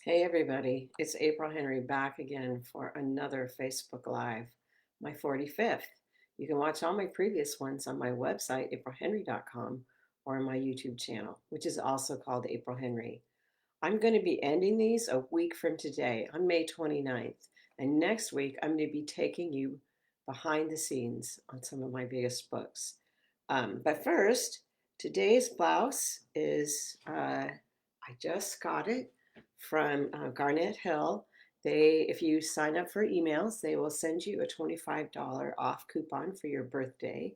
Hey everybody, it's April Henry back again for another Facebook Live, my 45th. You can watch all my previous ones on my website, aprilhenry.com, or on my YouTube channel, which is also called April Henry. I'm going to be ending these a week from today on May 29th. And next week, I'm going to be taking you behind the scenes on some of my biggest books. But first, today's blouse is, I just got it from Garnet Hill. If you sign up for emails, they will send you a $25 off coupon for your birthday.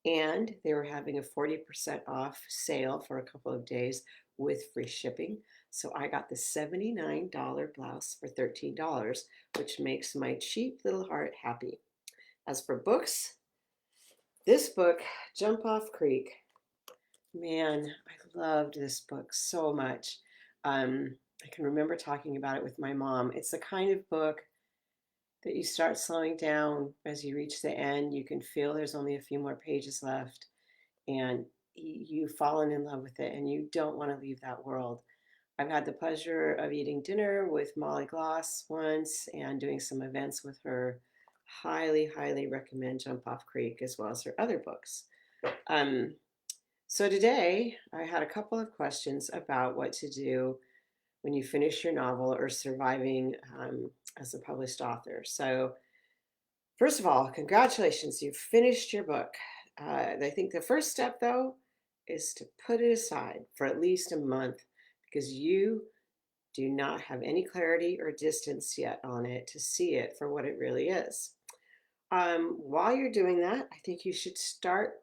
And they were having a 40% off sale for a couple of days with free shipping. So I got the $79 blouse for $13, which makes my cheap little heart happy. As for books, this book, Jump Off Creek, man, I loved this book so much. I can remember talking about it with my mom. It's the kind of book that you start slowing down as you reach the end. You can feel there's only a few more pages left, and you've fallen in love with it, and you don't want to leave that world. I've had the pleasure of eating dinner with Molly Gloss once and doing some events with her. Highly, highly recommend Jump Off Creek as well as her other books. Um, so today I had a couple of questions about what to do when you finish your novel or surviving as a published author. So first of all, congratulations, you've finished your book. I think the first step, though, is to put it aside for at least a month because you do not have any clarity or distance yet on it to see it for what it really is. While you're doing that, I think you should start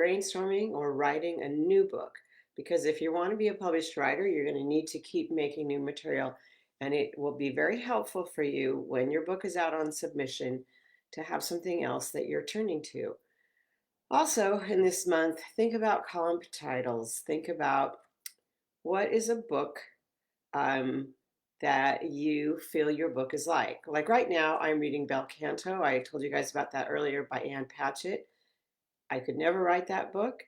brainstorming or writing a new book because if you want to be a published writer, you're going to need to keep making new material. And it will be very helpful for you when your book is out on submission to have something else that you're turning to. Also, in this month, think about column titles. Think about what is a book um, that you feel your book is like. Like right now, I'm reading Bel Canto. I told you guys about that earlier by Ann Patchett. I could never write that book.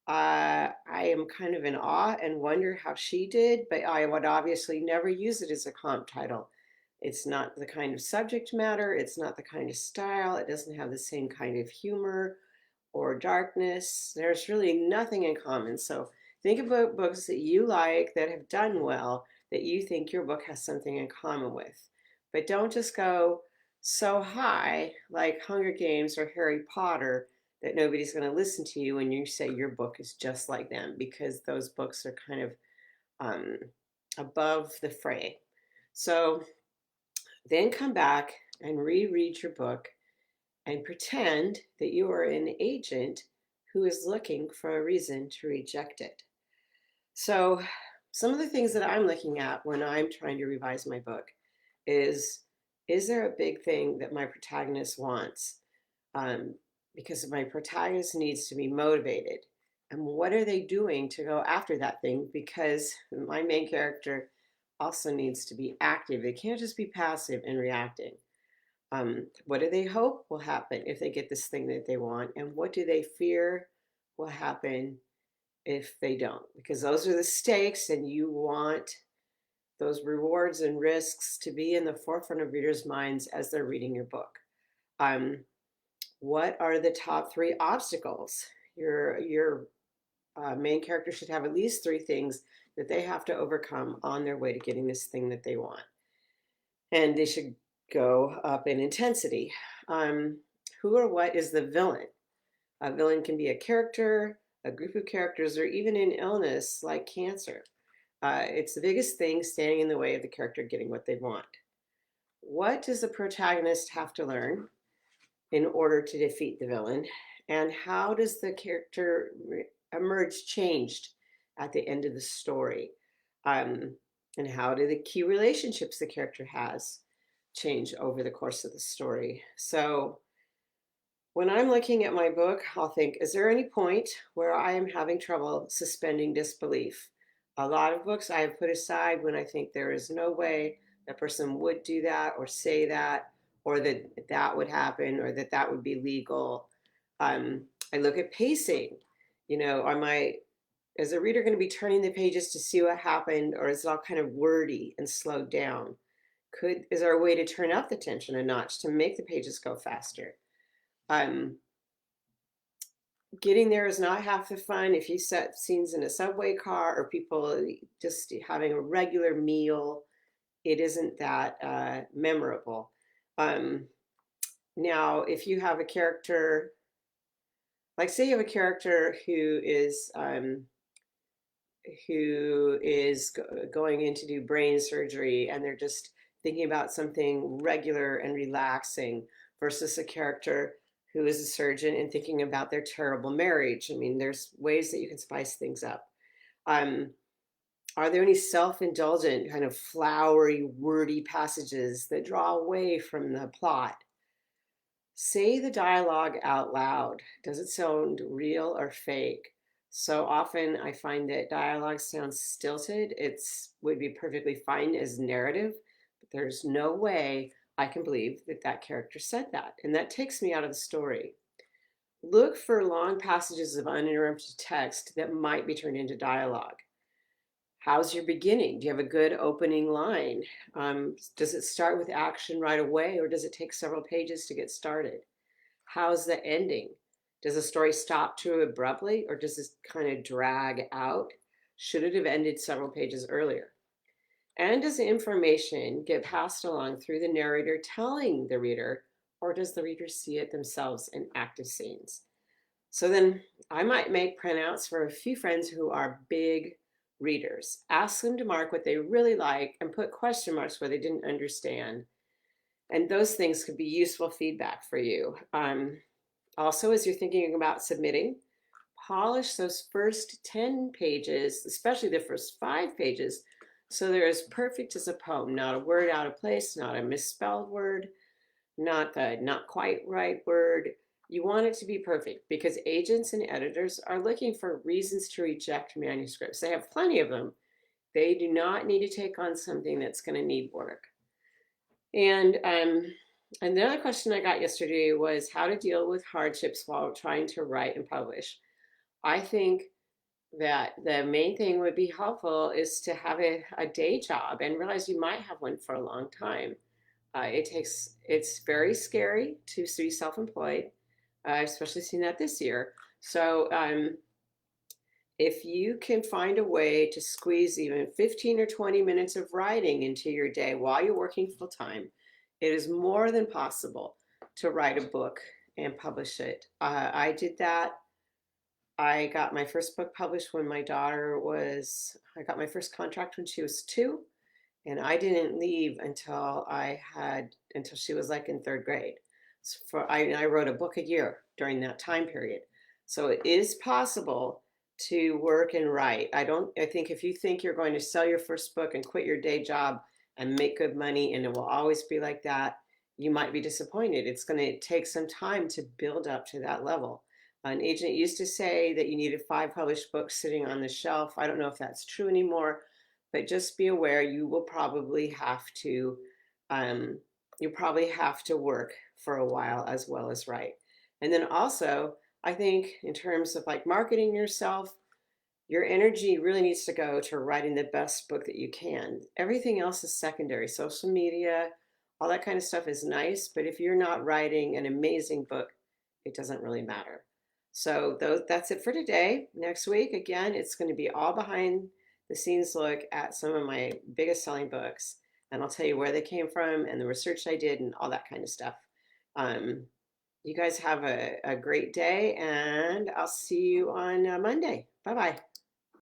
I am kind of in awe and wonder how she did, but I would obviously never use it as a comp title. It's not the kind of subject matter, it's not the kind of style, it doesn't have the same kind of humor or darkness. There's really nothing in common. So think about books that you like that have done well that you think your book has something in common with. But don't just go so high like Hunger Games or Harry Potter that nobody's going to listen to you when you say your book is just like them because those books are kind of um, above the fray. So then come back and reread your book and pretend that you are an agent who is looking for a reason to reject it. So, some of the things that I'm looking at when I'm trying to revise my book is there a big thing that my protagonist wants? Um, because my protagonist needs to be motivated. And what are they doing to go after that thing? Because my main character also needs to be active. They can't just be passive and reacting. What do they hope will happen if they get this thing that they want? And what do they fear will happen if they don't? Because those are the stakes, and you want those rewards and risks to be in the forefront of readers' minds as they're reading your book. Um, what are the top three obstacles? Your main character should have at least three things that they have to overcome on their way to getting this thing that they want. And they should go up in intensity. Who or what is the villain? A villain can be a character, a group of characters, or even an illness like cancer. It's the biggest thing standing in the way of the character getting what they want. What does the protagonist have to learn in order to defeat the villain? And how does the character emerge changed at the end of the story? Um, and how do the key relationships the character has change over the course of the story? So when I'm looking at my book, I'll think, is there any point where I am having trouble suspending disbelief? A lot of books I have put aside when I think there is no way that person would do that or say that, or that that would happen, or that that would be legal. I look at pacing. You know, Is the reader going to be turning the pages to see what happened, or is it all kind of wordy and slowed down? Is there a way to turn up the tension a notch to make the pages go faster? Um, Getting there is not half the fun. If you set scenes in a subway car or people just having a regular meal, it isn't that memorable. Um, Now, if you have a character, like say you have a character who is going in to do brain surgery and they're just thinking about something regular and relaxing versus a character who is a surgeon and thinking about their terrible marriage. I mean, there's ways that you can spice things up. Um, are there any self-indulgent, kind of flowery, wordy passages that draw away from the plot? Say the dialogue out loud. Does it sound real or fake? So often I find that dialogue sounds stilted. It's would be perfectly fine as narrative, but there's no way I can believe that that character said that. And that takes me out of the story. Look for long passages of uninterrupted text that might be turned into dialogue. How's your beginning? Do you have a good opening line? Does it start with action right away, or does it take several pages to get started? How's the ending? Does the story stop too abruptly, or does this kind of drag out? Should it have ended several pages earlier? And does the information get passed along through the narrator telling the reader, or does the reader see it themselves in active scenes? So then I might make printouts for a few friends who are big readers. Ask them to mark what they really like and put question marks where they didn't understand. And those things could be useful feedback for you. Also, as you're thinking about submitting, polish those first 10 pages, especially the first 5 pages, so they're as perfect as a poem, not a word out of place, not a misspelled word, not the not quite right word. You want it to be perfect because agents and editors are looking for reasons to reject manuscripts. They have plenty of them. They do not need to take on something that's going to need work. And the other question I got yesterday was how to deal with hardships while trying to write and publish. I think that the main thing would be helpful is to have a day job and realize you might have one for a long time. It's very scary to be self-employed. I've especially seen that this year. So if you can find a way to squeeze even 15 or 20 minutes of writing into your day while you're working full time, it is more than possible to write a book and publish it. I did that. I got my first book published when I got my first contract when she was 2. And I didn't leave until she was like in 3rd grade. So I wrote a book a year during that time period. So it is possible to work and write. I think if you think you're going to sell your first book and quit your day job and make good money and it will always be like that, you might be disappointed. It's going to take some time to build up to that level. An agent used to say that you needed 5 published books sitting on the shelf. I don't know if that's true anymore, but just be aware you um, probably have to work for a while as well as write. And then also, I think in terms of like marketing yourself, your energy really needs to go to writing the best book that you can. Everything else is secondary. Social media, all that kind of stuff is nice, but if you're not writing an amazing book, it doesn't really matter. So that's it for today. Next week, again, it's going to be all behind the scenes look at some of my biggest selling books. And I'll tell you where they came from and the research I did and all that kind of stuff. Um, you guys have a great day, and I'll see you on Monday. Bye-bye.